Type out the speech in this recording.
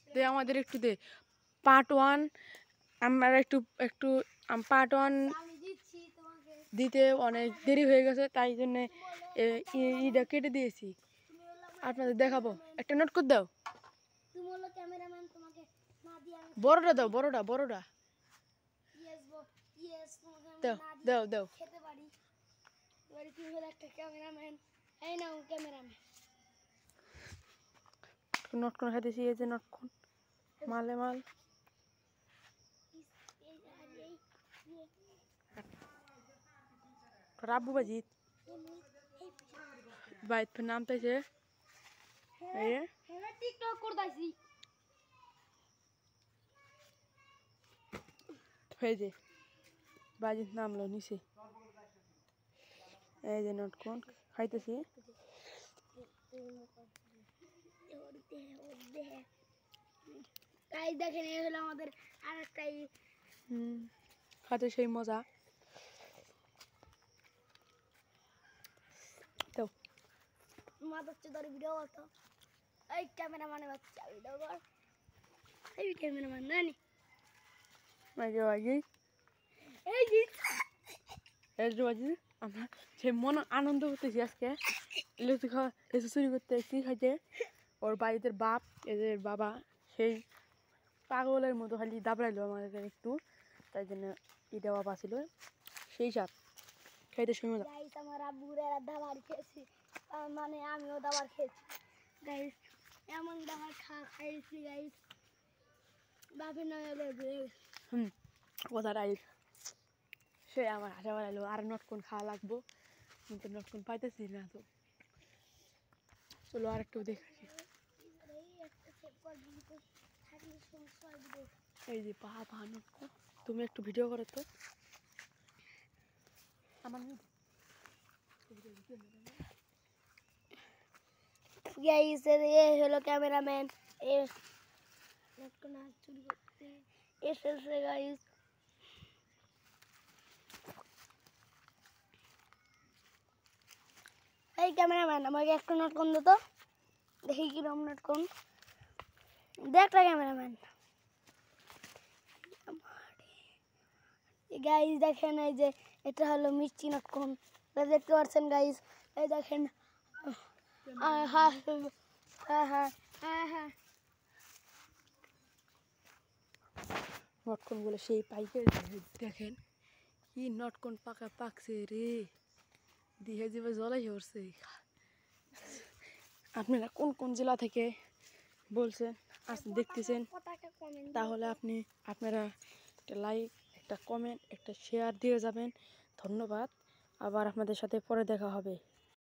দে আমাদের একটু দে পার্ট 1 আমরা একটু একটু পার্ট 1 দিতে অনেক দেরি হয়ে গেছে তাই জন্য এটা কেটে দিয়েছি আপনাদের দেখাবো একটা নোট করে দাও বড়টা দাও বড়টা দাও দাও দাও নটকন খাইতেছি এই যে নটকন মালে মাল রাব্বু বাজিত বাইত নাম তাইছে টিকটক করতাছি এই যে বাজিত নামলো নিচে এই যে নটকন খাইতেছি দেখেন এই হলো আমাদের আরেকটাই খাতে সেই মজা তো হচ্ছে তোর ভিডিও করতো এই ক্যামেরাম্যানের বাচ্চা ভিডিও কর এই ক্যামেরাম্যান নানি আমরা সেই মন আনন্দ করতেছি আজকে লিচু খাওয়া লিচু চুরি করতেছি খাইতে ওর বাড়িতে বাপ এদের বাবা সেই পাগলের মতো খালি দাবড়াইলো আমাদের একটু তাই জন্য এটা বাবা ছিল সেই সাপ খাইতে সময় আমার আব্বুরা দাবার খেয়েছি মানে আমিও দাবার খেয়েছি গাইস এমন দাবার খাইছি গাইস বাপের নামে কথা রাইট সে আমার হাসা বাড়াইলো আর নটকন খাওয়া লাগবো কিন্তু নটকন পাইতেছি না তো চলো আর একটু দেখাচ্ছি এই যে পা নটকন তুমি একটু ভিডিও করো তো আমার গাইস এই হলো ক্যামেরাম্যান চুরি করতে এসেছে গাইস এই ক্যামেরাম্যান আমাকে একটা নটকন দে তো দেখি কিরকম নটকন দেখ না ক্যামেরাম্যান গাইস দেখেন এই যে এটা হলো মিষ্টি নটকন দেখতে পাচ্ছেন গাইস এই দেখেন নটকন বলে সেই পাইকে দেখেন কি নটকন পাকছে রে দিয়ে যাবে জলাই হচ্ছে আপনারা কোন কোন জেলা থেকে বলছেন আজ দেখতেছেন তাহলে আপনারা একটা লাইক একটা কমেন্ট একটা শেয়ার দিয়ে যাবেন ধন্যবাদ আবার আপনাদের সাথে পরে দেখা হবে